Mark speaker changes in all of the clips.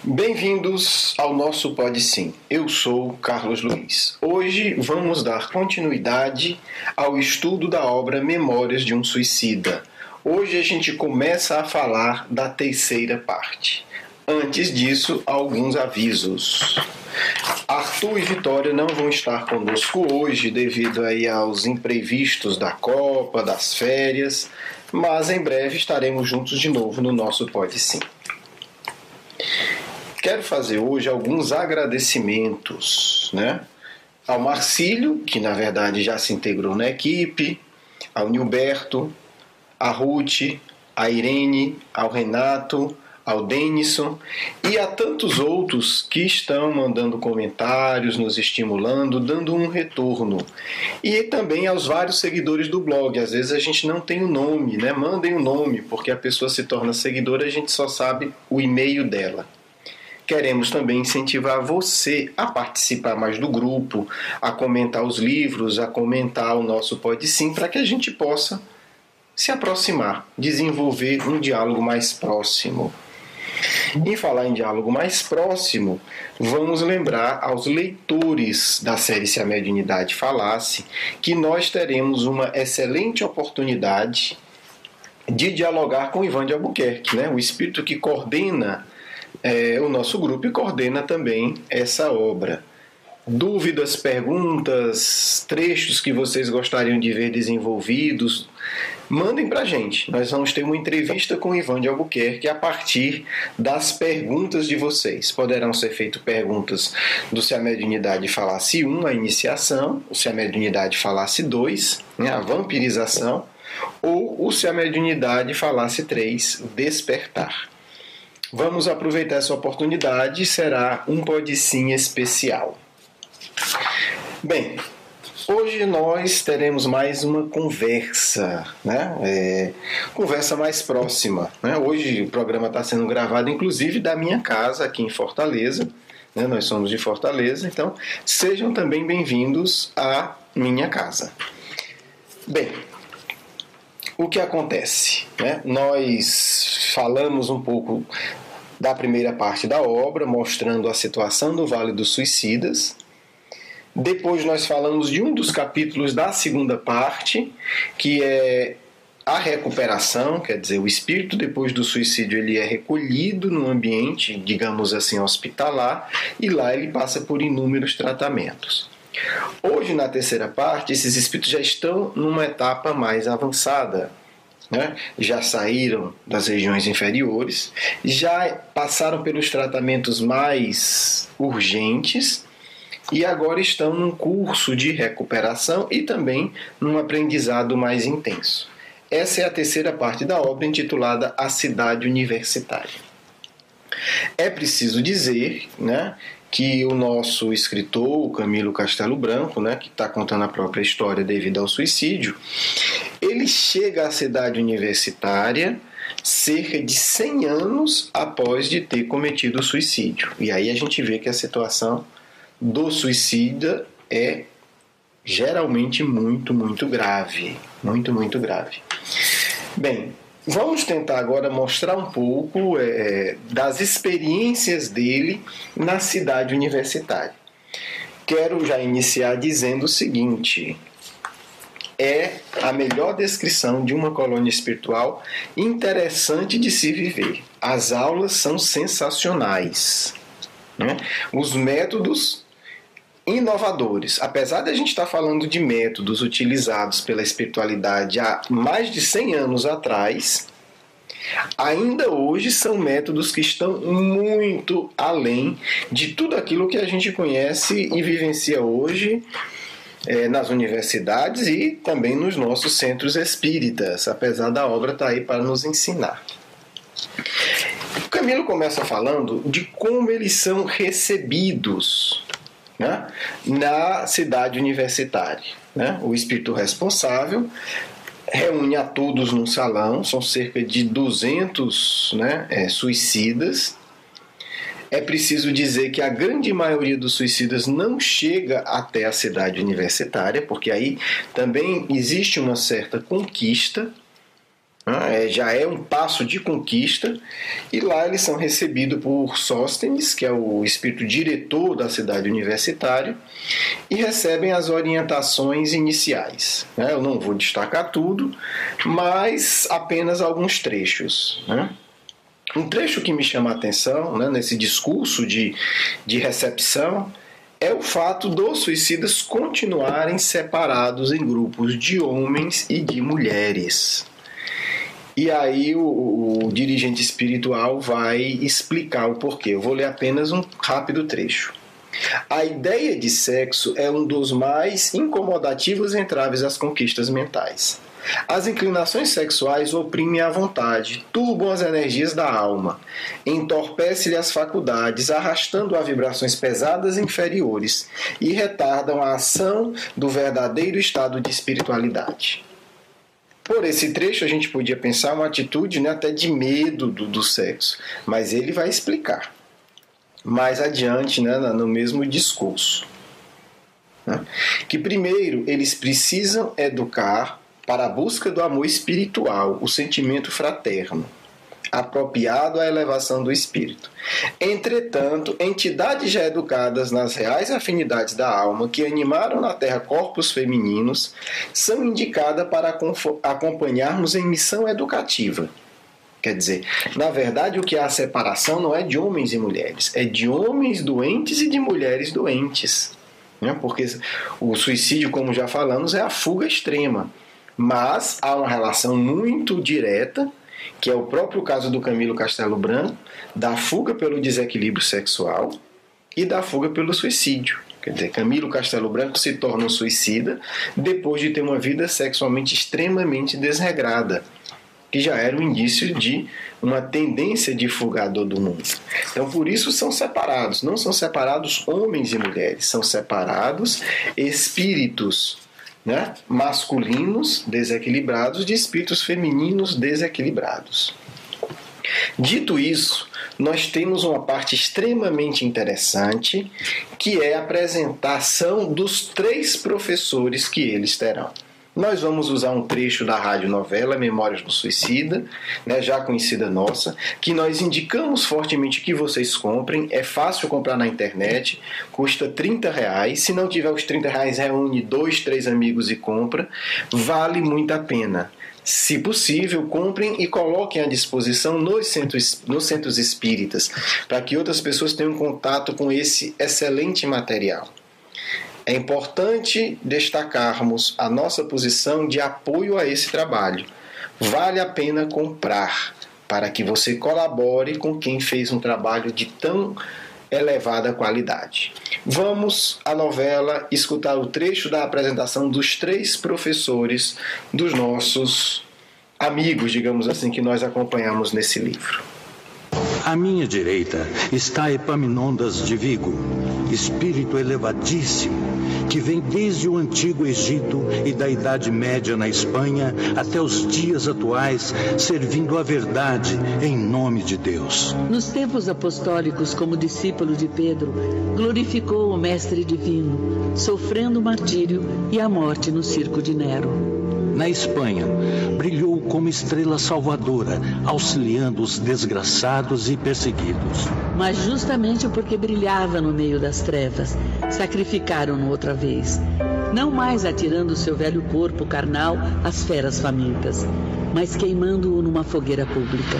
Speaker 1: Bem-vindos ao nosso Pode Sim. Eu sou Carlos Luiz. Hoje vamos dar continuidade ao estudo da obra Memórias de um Suicida. Hoje a gente começa a falar da terceira parte. Antes disso, alguns avisos. Arthur e Vitória não vão estar conosco hoje devido aí aos imprevistos da Copa, das férias, mas em breve estaremos juntos de novo no nosso Pode Sim. Quero fazer hoje alguns agradecimentos, ao Marcílio, que na verdade já se integrou na equipe, ao Nilberto, a Ruth, a Irene, ao Renato, ao Denison e a tantos outros que estão mandando comentários, nos estimulando, dando um retorno. E também aos vários seguidores do blog. Às vezes a gente não tem o nome, Mandem o nome, porque a pessoa se torna seguidora e a gente só sabe o e-mail dela. Queremos também incentivar você a participar mais do grupo, a comentar os livros, a comentar o nosso Pode Sim, para que a gente possa se aproximar, desenvolver um diálogo mais próximo. Em falar em diálogo mais próximo, vamos lembrar aos leitores da série Se a Mediunidade Falasse que nós teremos uma excelente oportunidade de dialogar com Ivan de Albuquerque, o espírito que coordena o nosso grupo e coordena também essa obra. Dúvidas, perguntas, trechos que vocês gostariam de ver desenvolvidos, mandem para a gente. Nós vamos ter uma entrevista com Ivan de Albuquerque a partir das perguntas de vocês. Poderão ser feitas perguntas do Se a Mediunidade Falasse 1, a iniciação, o Se a Mediunidade Falasse 2, a vampirização, ou o Se a Mediunidade Falasse 3, despertar. Vamos aproveitar essa oportunidade, será um Pode Sim especial. Bem, hoje nós teremos mais uma conversa, conversa mais próxima. Hoje o programa está sendo gravado, inclusive, da minha casa aqui em Fortaleza. Nós somos de Fortaleza, então sejam também bem-vindos à minha casa. Bem, o que acontece? Nós falamos um pouco da primeira parte da obra, mostrando a situação do Vale dos Suicidas. Depois nós falamos de um dos capítulos da segunda parte, que é a recuperação, quer dizer, o espírito depois do suicídio ele é recolhido no ambiente, digamos assim, hospitalar, e lá ele passa por inúmeros tratamentos. Hoje, na terceira parte, esses espíritos já estão numa etapa mais avançada. Já saíram das regiões inferiores, já passaram pelos tratamentos mais urgentes e agora estão num curso de recuperação e também num aprendizado mais intenso. Essa é a terceira parte da obra, intitulada A Cidade Universitária. É preciso dizer, que o nosso escritor, o Camilo Castelo Branco, que está contando a própria história devido ao suicídio, ele chega à cidade universitária cerca de 100 anos após de ter cometido o suicídio. E aí a gente vê que a situação do suicida é geralmente muito, muito grave. Muito, muito grave. Bem, vamos tentar agora mostrar um pouco das experiências dele na cidade universitária. Quero já iniciar dizendo o seguinte: é a melhor descrição de uma colônia espiritual interessante de se viver. As aulas são sensacionais. Os métodos inovadores. Apesar de a gente estar falando de métodos utilizados pela espiritualidade há mais de 100 anos atrás, ainda hoje são métodos que estão muito além de tudo aquilo que a gente conhece e vivencia hoje nas universidades e também nos nossos centros espíritas, apesar da obra estar aí para nos ensinar. O Camilo começa falando de como eles são recebidos na cidade universitária. O espírito responsável reúne a todos num salão, são cerca de 200 suicidas. É preciso dizer que a grande maioria dos suicidas não chega até a cidade universitária, porque aí também existe uma certa conquista. Já é um passo de conquista, e lá eles são recebidos por Sóstenes, que é o espírito diretor da cidade universitária, e recebem as orientações iniciais. Eu não vou destacar tudo, mas apenas alguns trechos. Um trecho que me chama a atenção, nesse discurso de recepção, é o fato dos suicidas continuarem separados em grupos de homens e de mulheres. E aí o dirigente espiritual vai explicar o porquê. Eu vou ler apenas um rápido trecho. A ideia de sexo é um dos mais incomodativos entraves às conquistas mentais. As inclinações sexuais oprimem a vontade, turbam as energias da alma, entorpecem-lhe as faculdades, arrastando a vibrações pesadas inferiores e retardam a ação do verdadeiro estado de espiritualidade. Por esse trecho a gente podia pensar uma atitude até de medo do sexo, mas ele vai explicar mais adiante, no mesmo discurso, que primeiro eles precisam educar para a busca do amor espiritual, o sentimento fraterno, apropriado à elevação do espírito. Entretanto, entidades já educadas nas reais afinidades da alma, que animaram na Terra corpos femininos, são indicadas para acompanharmos em missão educativa. Quer dizer, na verdade, o que há a separação não é de homens e mulheres, é de homens doentes e de mulheres doentes. Porque o suicídio, como já falamos, é a fuga extrema. Mas há uma relação muito direta, que é o próprio caso do Camilo Castelo Branco, da fuga pelo desequilíbrio sexual e da fuga pelo suicídio. Quer dizer, Camilo Castelo Branco se torna um suicida depois de ter uma vida sexualmente extremamente desregrada, que já era um indício de uma tendência de fugador do mundo. Então, por isso são separados. Não são separados homens e mulheres, são separados espíritos masculinos desequilibrados de espíritos femininos desequilibrados. Dito isso, nós temos uma parte extremamente interessante, que é a apresentação dos 3 professores que eles terão. Nós vamos usar um trecho da radionovela Memórias do Suicida, já conhecida nossa, que nós indicamos fortemente que vocês comprem. É fácil comprar na internet, custa R$30. Se não tiver os R$30, reúne 2, 3 amigos e compra. Vale muito a pena. Se possível, comprem e coloquem à disposição nos centros espíritas, para que outras pessoas tenham contato com esse excelente material. É importante destacarmos a nossa posição de apoio a esse trabalho. Vale a pena comprar, para que você colabore com quem fez um trabalho de tão elevada qualidade. Vamos à novela escutar o trecho da apresentação dos 3 professores dos nossos amigos, digamos assim, que nós acompanhamos nesse livro.
Speaker 2: À minha direita está Epaminondas de Vigo, espírito elevadíssimo, que vem desde o antigo Egito e da Idade Média na Espanha até os dias atuais, servindo a verdade em nome de Deus.
Speaker 3: Nos tempos apostólicos, como discípulo de Pedro, glorificou o Mestre Divino, sofrendo o martírio e a morte no circo de Nero.
Speaker 2: Na Espanha, brilhou como estrela salvadora, auxiliando os desgraçados e perseguidos.
Speaker 3: Mas justamente porque brilhava no meio das trevas, sacrificaram-no outra vez, não mais atirando seu velho corpo carnal às feras famintas, mas queimando-o numa fogueira pública.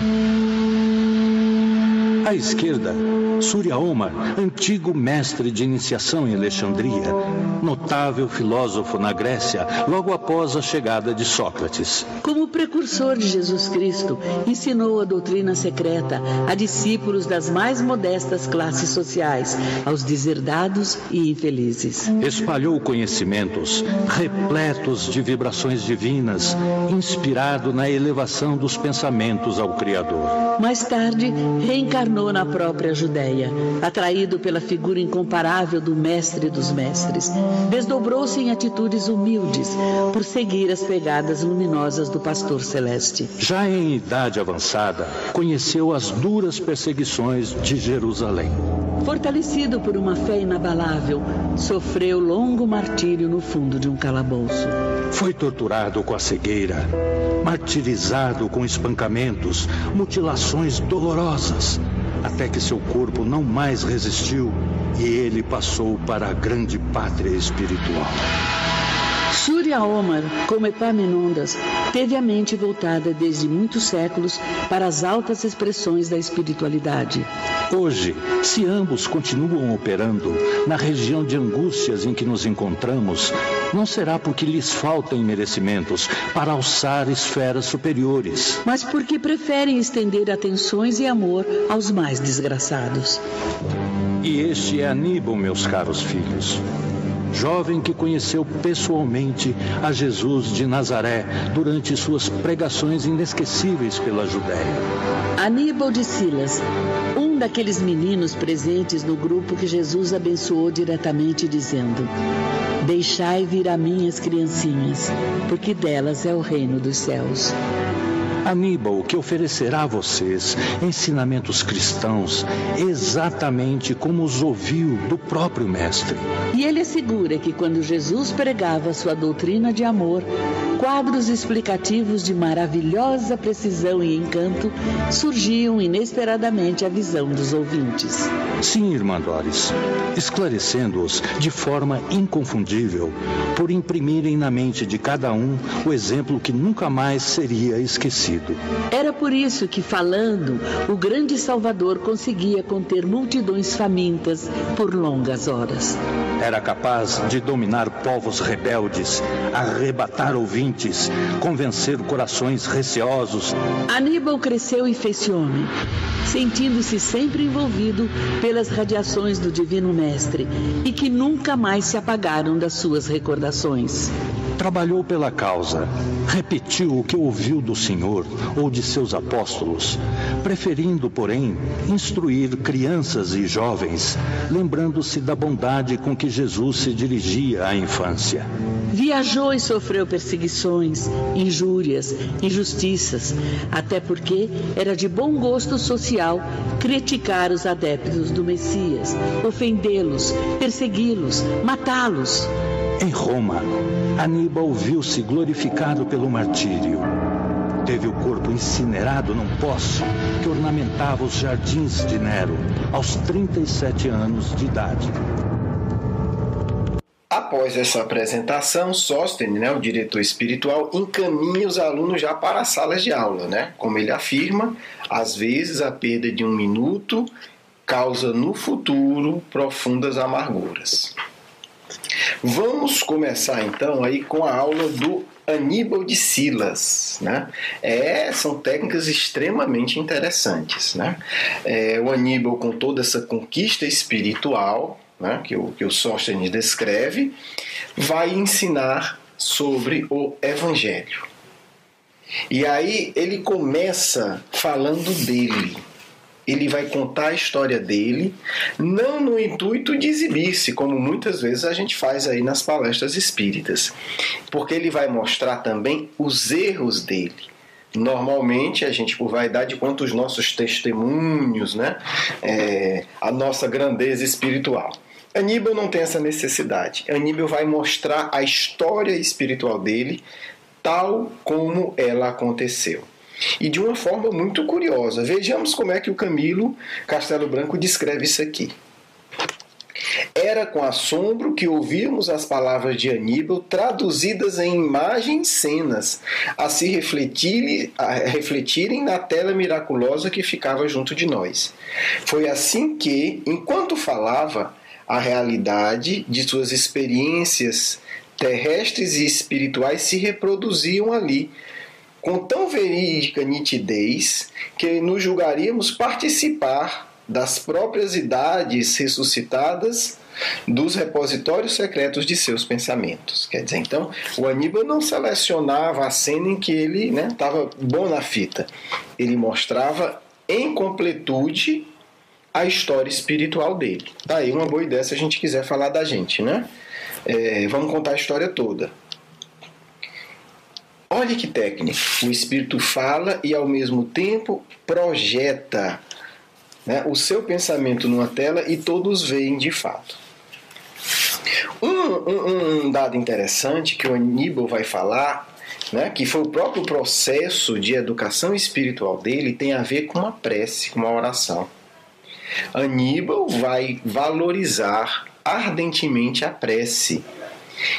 Speaker 2: À esquerda, Surya Omar, antigo mestre de iniciação em Alexandria, notável filósofo na Grécia, logo após a chegada de Sócrates.
Speaker 3: Como precursor de Jesus Cristo, ensinou a doutrina secreta a discípulos das mais modestas classes sociais, aos deserdados e infelizes.
Speaker 2: Espalhou conhecimentos repletos de vibrações divinas, inspirado na elevação dos pensamentos ao Criador.
Speaker 3: Mais tarde, reencarnou na própria Judéia, atraído pela figura incomparável do Mestre dos Mestres. Desdobrou-se em atitudes humildes, por seguir as pegadas luminosas do Pastor Celeste.
Speaker 2: Já em idade avançada, conheceu as duras perseguições de Jerusalém.
Speaker 3: Fortalecido por uma fé inabalável, sofreu longo martírio no fundo de um calabouço.
Speaker 2: Foi torturado com a cegueira, martirizado com espancamentos, mutilações dolorosas, até que seu corpo não mais resistiu e ele passou para a grande pátria espiritual.
Speaker 3: Surya Omar, como Epaminondas, teve a mente voltada desde muitos séculos para as altas expressões da espiritualidade.
Speaker 2: Hoje, se ambos continuam operando na região de angústias em que nos encontramos, não será porque lhes faltem merecimentos para alçar esferas superiores,
Speaker 3: mas porque preferem estender atenções e amor aos mais desgraçados.
Speaker 2: E este é Aníbal, meus caros filhos. Jovem que conheceu pessoalmente a Jesus de Nazaré durante suas pregações inesquecíveis pela Judéia.
Speaker 3: Aníbal de Silas, um daqueles meninos presentes no grupo que Jesus abençoou diretamente, dizendo: deixai vir a mim as criancinhas, porque delas é o reino dos céus.
Speaker 2: Aníbal, que oferecerá a vocês ensinamentos cristãos exatamente como os ouviu do próprio Mestre.
Speaker 3: E ele assegura que quando Jesus pregava sua doutrina de amor, quadros explicativos de maravilhosa precisão e encanto surgiam inesperadamente à visão dos ouvintes.
Speaker 2: Sim, irmã Doris, esclarecendo-os de forma inconfundível, por imprimirem na mente de cada um o exemplo que nunca mais seria esquecido.
Speaker 3: Era por isso que, falando, o grande Salvador conseguia conter multidões famintas por longas horas.
Speaker 2: Era capaz de dominar povos rebeldes, arrebatar ouvintes, convencer corações receosos.
Speaker 3: Aníbal cresceu e fez-se homem, sentindo-se sempre envolvido pelas radiações do Divino Mestre e que nunca mais se apagaram das suas recordações.
Speaker 2: Trabalhou pela causa, repetiu o que ouviu do Senhor ou de seus apóstolos, preferindo, porém, instruir crianças e jovens, lembrando-se da bondade com que Jesus se dirigia à infância.
Speaker 3: Viajou e sofreu perseguições, injúrias, injustiças, até porque era de bom gosto social criticar os adeptos do Messias, ofendê-los, persegui-los, matá-los.
Speaker 2: Em Roma, Aníbal viu-se glorificado pelo martírio. Teve o corpo incinerado num poço que ornamentava os jardins de Nero, aos 37 anos de idade.
Speaker 1: Após essa apresentação, Sóstenes, o diretor espiritual, encaminha os alunos já para as salas de aula. Como ele afirma, às vezes a perda de um minuto causa no futuro profundas amarguras. Vamos começar então aí com a aula do Aníbal de Silas. São técnicas extremamente interessantes. O Aníbal, com toda essa conquista espiritual, que o Sóstenes descreve, vai ensinar sobre o Evangelho. E aí ele começa falando dele. Ele vai contar a história dele, não no intuito de exibir-se, como muitas vezes a gente faz aí nas palestras espíritas, porque ele vai mostrar também os erros dele. Normalmente a gente, por vaidade, conta os nossos testemunhos, a nossa grandeza espiritual. Aníbal não tem essa necessidade. Aníbal vai mostrar a história espiritual dele tal como ela aconteceu. E de uma forma muito curiosa. Vejamos como é que o Camilo Castelo Branco descreve isso aqui. Era com assombro que ouvíamos as palavras de Aníbal traduzidas em imagens cenas, a se refletirem na tela miraculosa que ficava junto de nós. Foi assim que, enquanto falava, a realidade de suas experiências terrestres e espirituais se reproduziam ali, com tão verídica nitidez que nos julgaríamos participar das próprias idades ressuscitadas dos repositórios secretos de seus pensamentos. Quer dizer, então, o Aníbal não selecionava a cena em que ele estava bom na fita. Ele mostrava em completude a história espiritual dele. Tá aí uma boa ideia se a gente quiser falar da gente, vamos contar a história toda. Olha que técnica. O espírito fala e ao mesmo tempo projeta o seu pensamento numa tela e todos veem de fato. Um dado interessante que o Aníbal vai falar né, que foi o próprio processo de educação espiritual dele, tem a ver com uma prece, com uma oração. Aníbal vai valorizar ardentemente a prece.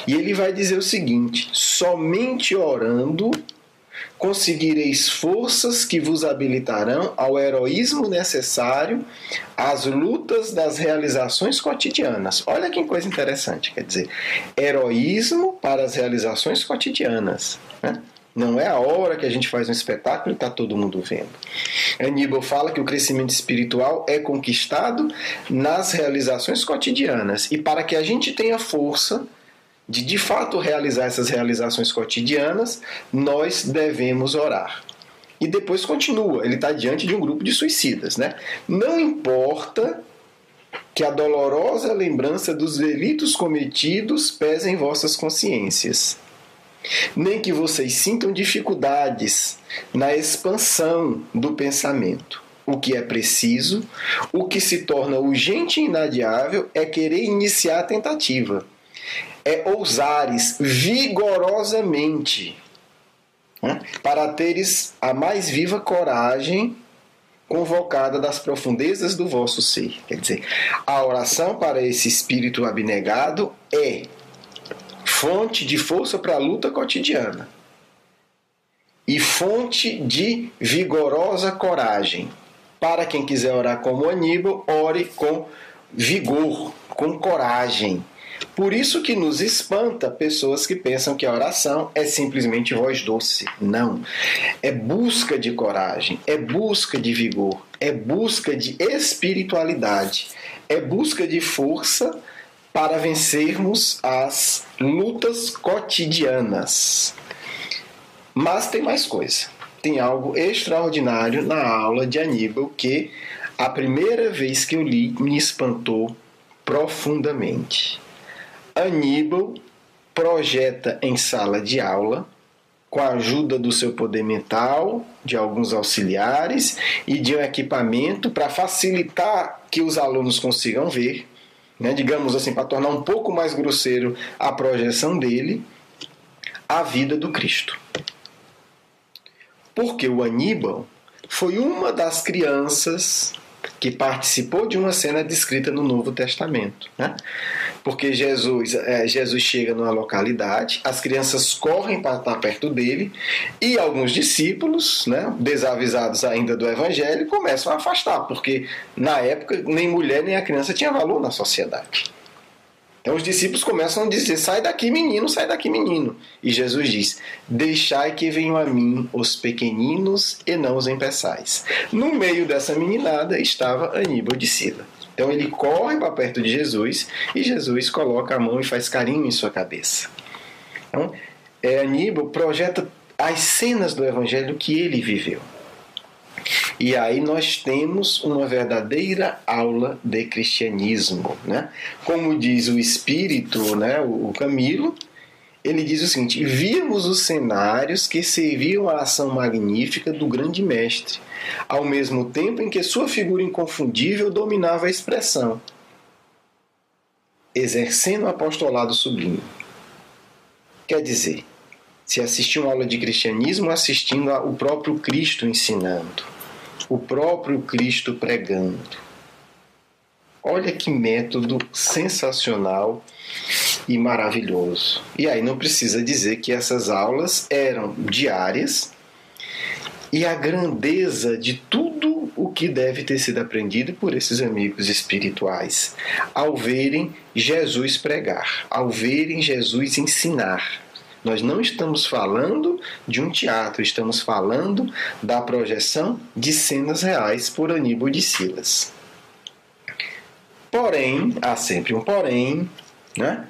Speaker 1: E ele vai dizer o seguinte: somente orando conseguireis forças que vos habilitarão ao heroísmo necessário às lutas das realizações cotidianas. Olha que coisa interessante, quer dizer, heroísmo para as realizações cotidianas, né? Não é a hora que a gente faz um espetáculo e está todo mundo vendo. Aníbal fala que o crescimento espiritual é conquistado nas realizações cotidianas. E para que a gente tenha força de fato realizar essas realizações cotidianas, nós devemos orar. E depois continua, ele está diante de um grupo de suicidas, né? Não importa que a dolorosa lembrança dos delitos cometidos pese em vossas consciências, nem que vocês sintam dificuldades na expansão do pensamento. O que é preciso, o que se torna urgente e inadiável é querer iniciar a tentativa. É ousares vigorosamente, né, para teres a mais viva coragem convocada das profundezas do vosso ser. Quer dizer, a oração para esse espírito abnegado é fonte de força para a luta cotidiana e fonte de vigorosa coragem. Para quem quiser orar como Aníbal, ore com vigor, com coragem. Por isso que nos espanta pessoas que pensam que a oração é simplesmente voz doce. Não. É busca de coragem, é busca de vigor, é busca de espiritualidade, é busca de força para vencermos as lutas cotidianas. Mas tem mais coisa. Tem algo extraordinário na aula de Aníbal que, a primeira vez que eu li, me espantou profundamente. Aníbal projeta em sala de aula, com a ajuda do seu poder mental, de alguns auxiliares e de um equipamento para facilitar que os alunos consigam ver, né, digamos assim, para tornar um pouco mais grosseiro a projeção dele, a vida do Cristo. Porque o Aníbal foi uma das crianças que participou de uma cena descrita no Novo Testamento, né? Porque Jesus chega numa localidade, as crianças correm para estar perto dele e alguns discípulos, né, desavisados ainda do Evangelho, começam a afastar, porque na época nem mulher nem a criança tinha valor na sociedade. Então os discípulos começam a dizer: sai daqui menino, sai daqui menino. E Jesus diz: deixai que venham a mim os pequeninos e não os impeçais. No meio dessa meninada estava Aníbal de Sila. Então ele corre para perto de Jesus e Jesus coloca a mão e faz carinho em sua cabeça. Então Aníbal projeta as cenas do Evangelho que ele viveu. E aí nós temos uma verdadeira aula de cristianismo, né? Como diz o espírito, né, o Camilo, ele diz o seguinte: víamos os cenários que serviam à ação magnífica do grande mestre, ao mesmo tempo em que sua figura inconfundível dominava a expressão, exercendo o apostolado sublime. Quer dizer, se assistir uma aula de cristianismo, assistindo ao próprio Cristo ensinando, o próprio Cristo pregando. Olha que método sensacional e maravilhoso. E aí não precisa dizer que essas aulas eram diárias e a grandeza de tudo o que deve ter sido aprendido por esses amigos espirituais ao verem Jesus pregar, ao verem Jesus ensinar. Nós não estamos falando de um teatro, estamos falando da projeção de cenas reais por Aníbal de Silas. Porém, há sempre um porém, né?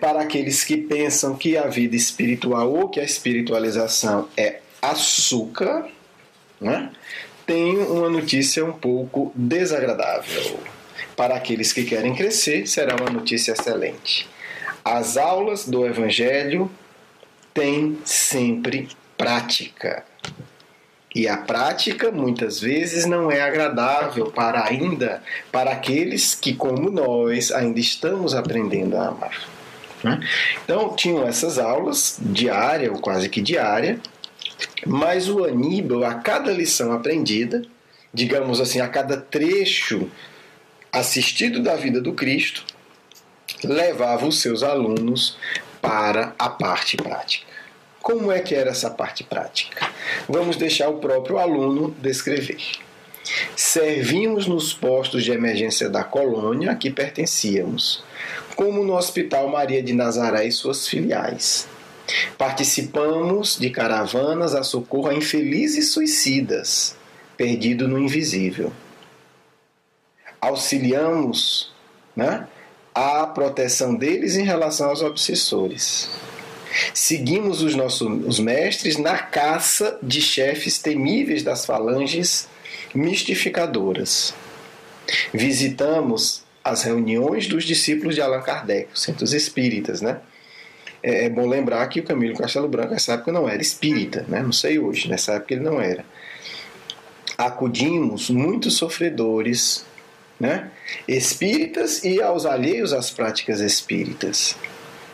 Speaker 1: Para aqueles que pensam que a vida espiritual ou que a espiritualização é açúcar, né? Tenho uma notícia um pouco desagradável. Para aqueles que querem crescer, será uma notícia excelente. As aulas do Evangelho têm sempre prática. E a prática, muitas vezes, não é agradável para aqueles que, como nós, ainda estamos aprendendo a amar. né? Então, tinham essas aulas diária ou quase que diária, mas o Aníbal, a cada lição aprendida, digamos assim, a cada trecho assistido da vida do Cristo, levava os seus alunos para a parte prática. Como é que era essa parte prática? Vamos deixar o próprio aluno descrever. Servimos nos postos de emergência da colônia a que pertencíamos, como no Hospital Maria de Nazaré e suas filiais. Participamos de caravanas a socorro a infelizes suicidas, perdidos no invisível. Auxiliamos, né, a proteção deles em relação aos obsessores. Seguimos os mestres na caça de chefes temíveis das falanges mistificadoras. Visitamos as reuniões dos discípulos de Allan Kardec, os centros espíritas, né? É bom lembrar que o Camilo Castelo Branco nessa época não era espírita, né? Não sei hoje, nessa época ele não era. Acudimos muitos sofredores, né, espíritas e aos alheios às práticas espíritas.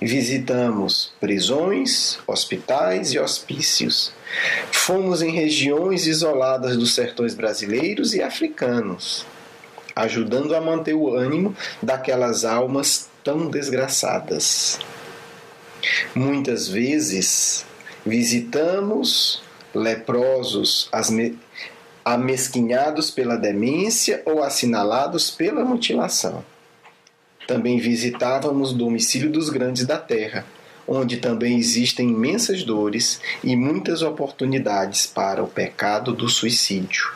Speaker 1: Visitamos prisões, hospitais e hospícios. Fomos em regiões isoladas dos sertões brasileiros e africanos, ajudando a manter o ânimo daquelas almas tão desgraçadas. Muitas vezes visitamos leprosos, amesquinhados pela demência ou assinalados pela mutilação. Também visitávamos o domicílio dos grandes da terra, onde também existem imensas dores e muitas oportunidades para o pecado do suicídio.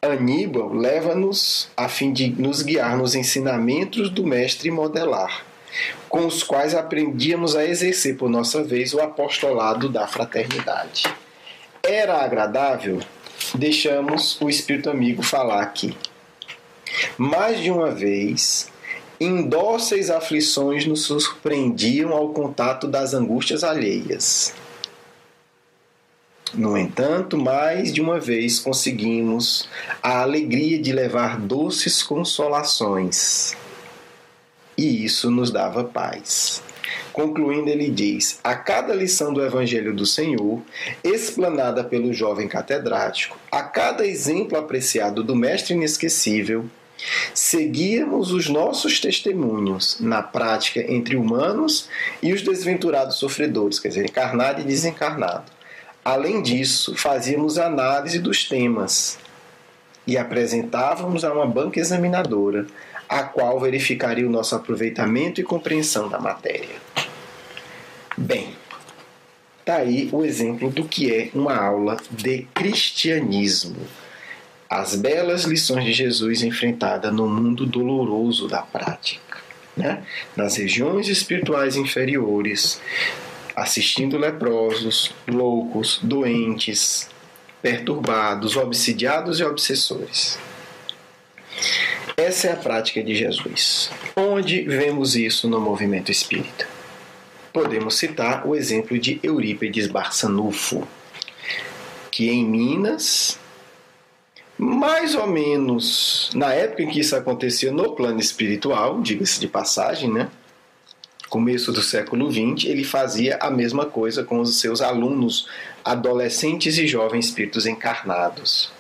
Speaker 1: Aníbal leva-nos a fim de nos guiar nos ensinamentos do mestre modelar, com os quais aprendíamos a exercer por nossa vez o apostolado da fraternidade. Era agradável? Deixamos o Espírito Amigo falar aqui. Mais de uma vez, indóceis aflições nos surpreendiam ao contato das angústias alheias. No entanto, mais de uma vez conseguimos a alegria de levar doces consolações. E isso nos dava paz. Concluindo, ele diz: a cada lição do Evangelho do Senhor, explanada pelo jovem catedrático, a cada exemplo apreciado do Mestre inesquecível, seguíamos os nossos testemunhos na prática entre humanos e os desventurados sofredores, quer dizer, encarnado e desencarnado. Além disso, fazíamos análise dos temas e apresentávamos a uma banca examinadora, a qual verificaria o nosso aproveitamento e compreensão da matéria. Bem, está aí o exemplo do que é uma aula de cristianismo. As belas lições de Jesus enfrentada no mundo doloroso da prática, né? Nas regiões espirituais inferiores, assistindo leprosos, loucos, doentes, perturbados, obsidiados e obsessores. Essa é a prática de Jesus. Onde vemos isso no movimento espírita? Podemos citar o exemplo de Eurípides Barçanufo, que em Minas, mais ou menos na época em que isso acontecia no plano espiritual, diga-se de passagem, né? Começo do século XX, ele fazia a mesma coisa com os seus alunos, adolescentes e jovens espíritos encarnados.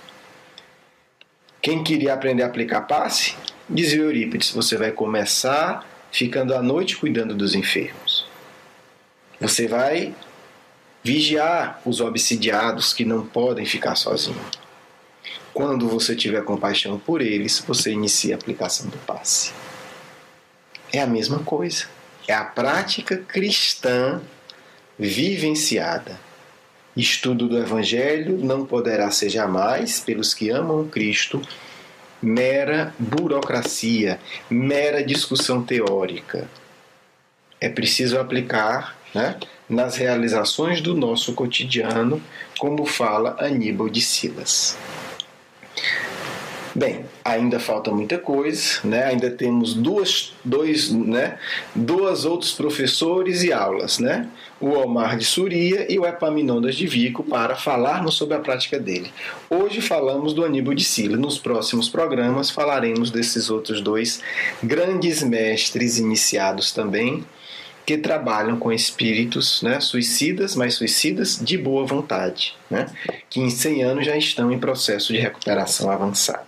Speaker 1: Quem queria aprender a aplicar passe, dizia Eurípides, você vai começar ficando à noite cuidando dos enfermos. Você vai vigiar os obsidiados que não podem ficar sozinhos. Quando você tiver compaixão por eles, você inicia a aplicação do passe. É a mesma coisa. É a prática cristã vivenciada. Estudo do Evangelho não poderá ser jamais, pelos que amam Cristo, mera burocracia, mera discussão teórica. É preciso aplicar, né, nas realizações do nosso cotidiano, como fala Aníbal de Silas. Bem, ainda falta muita coisa, né? Ainda temos dois outros professores e aulas, né? O Omar de Suria e o Epaminondas de Vico, para falarmos sobre a prática dele. Hoje falamos do Aníbal de Sila. Nos próximos programas falaremos desses outros dois grandes mestres iniciados também, que trabalham com espíritos, né, suicidas, mas suicidas de boa vontade, né? Que em 100 anos já estão em processo de recuperação avançada.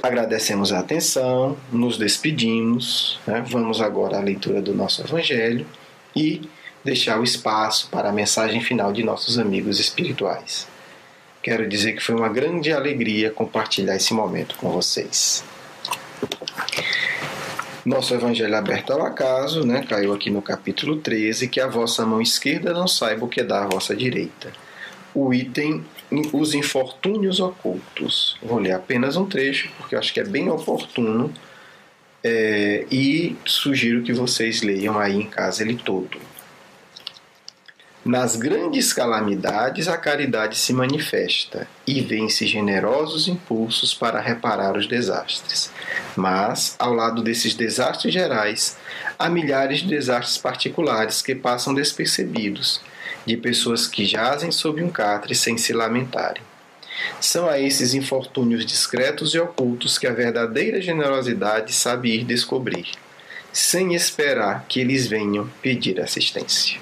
Speaker 1: Agradecemos a atenção, nos despedimos, né? Vamos agora à leitura do nosso Evangelho e deixar o espaço para a mensagem final de nossos amigos espirituais. Quero dizer que foi uma grande alegria compartilhar esse momento com vocês. Nosso Evangelho aberto ao acaso, né? Caiu aqui no capítulo 13, que a vossa mão esquerda não saiba o que dá a vossa direita. O item, os infortúnios ocultos. Vou ler apenas um trecho, porque eu acho que é bem oportuno, e sugiro que vocês leiam aí em casa ele todo. Nas grandes calamidades, a caridade se manifesta e vence generosos impulsos para reparar os desastres. Mas, ao lado desses desastres gerais, há milhares de desastres particulares que passam despercebidos, de pessoas que jazem sob um catre sem se lamentarem. São a esses infortúnios discretos e ocultos que a verdadeira generosidade sabe ir descobrir, sem esperar que eles venham pedir assistência.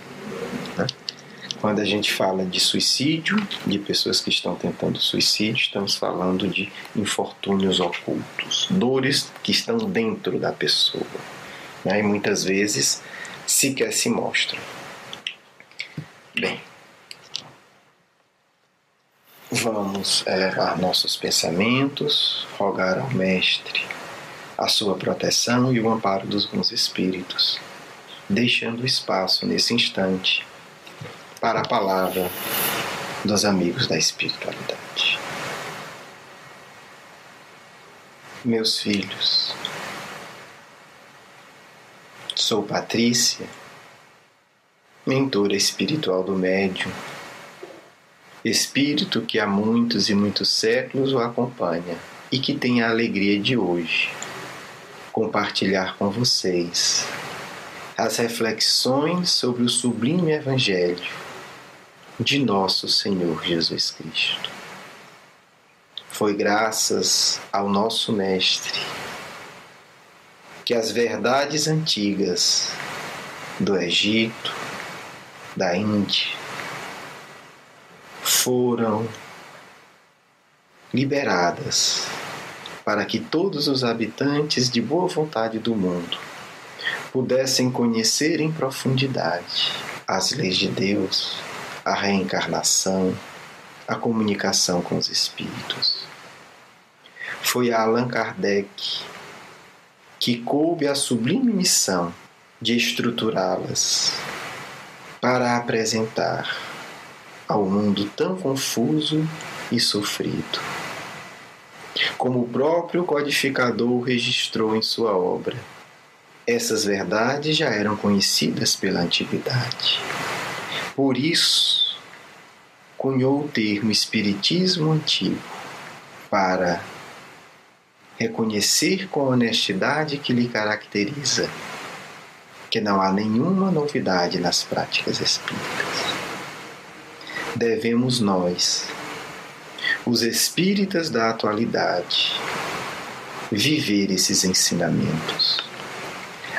Speaker 1: Quando a gente fala de suicídio, de pessoas que estão tentando suicídio, estamos falando de infortúnios ocultos, dores que estão dentro da pessoa, né? E muitas vezes sequer se mostram. Bem, vamos elevar nossos pensamentos, rogar ao Mestre a sua proteção e o amparo dos bons espíritos, deixando espaço nesse instante para a palavra dos amigos da espiritualidade. Meus filhos, sou Patrícia, mentora espiritual do médium, espírito que há muitos e muitos séculos o acompanha e que tem a alegria de hoje compartilhar com vocês as reflexões sobre o sublime Evangelho de nosso Senhor Jesus Cristo. Foi graças ao nosso Mestre que as verdades antigas do Egito, da Índia, foram liberadas para que todos os habitantes de boa vontade do mundo pudessem conhecer em profundidade as leis de Deus, a reencarnação, a comunicação com os espíritos. Foi a Allan Kardec que coube a sublime missão de estruturá-las para apresentar ao mundo tão confuso e sofrido. Como o próprio codificador registrou em sua obra, essas verdades já eram conhecidas pela antiguidade. Por isso, cunhou o termo Espiritismo Antigo, para reconhecer com a honestidade que lhe caracteriza que não há nenhuma novidade nas práticas espíritas. Devemos nós, os espíritas da atualidade, viver esses ensinamentos,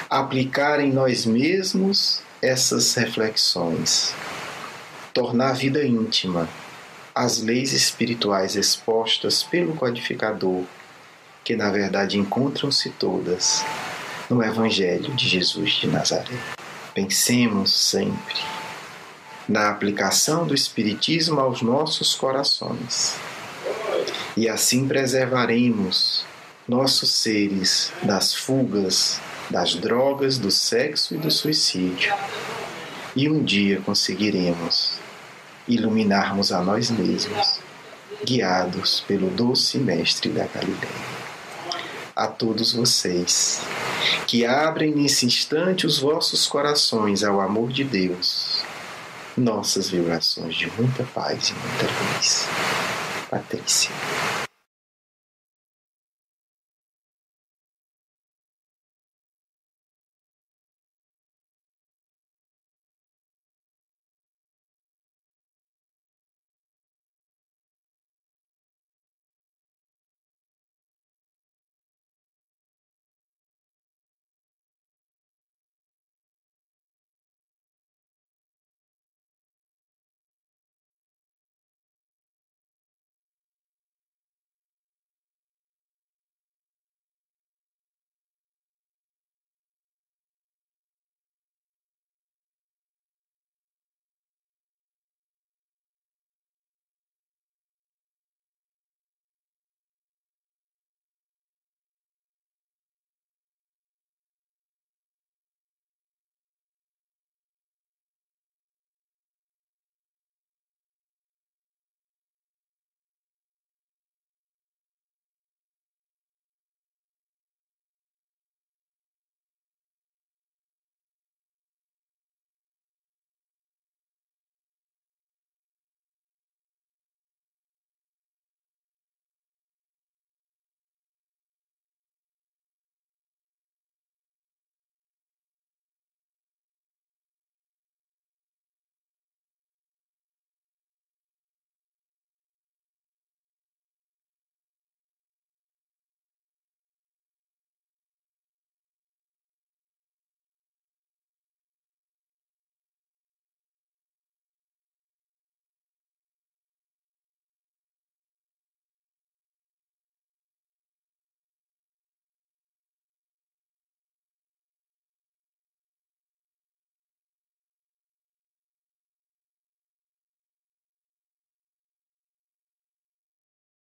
Speaker 1: aplicar em nós mesmos essas reflexões, tornar a vida íntima as leis espirituais expostas pelo codificador, que na verdade encontram-se todas no Evangelho de Jesus de Nazaré. Pensemos sempre na aplicação do Espiritismo aos nossos corações, e assim preservaremos nossos seres das fugas, das drogas, do sexo e do suicídio. E um dia conseguiremos iluminarmos a nós mesmos, guiados pelo doce Mestre da Galileia. A todos vocês que abrem nesse instante os vossos corações ao amor de Deus, nossas vibrações de muita paz e muita luz. Patrícia.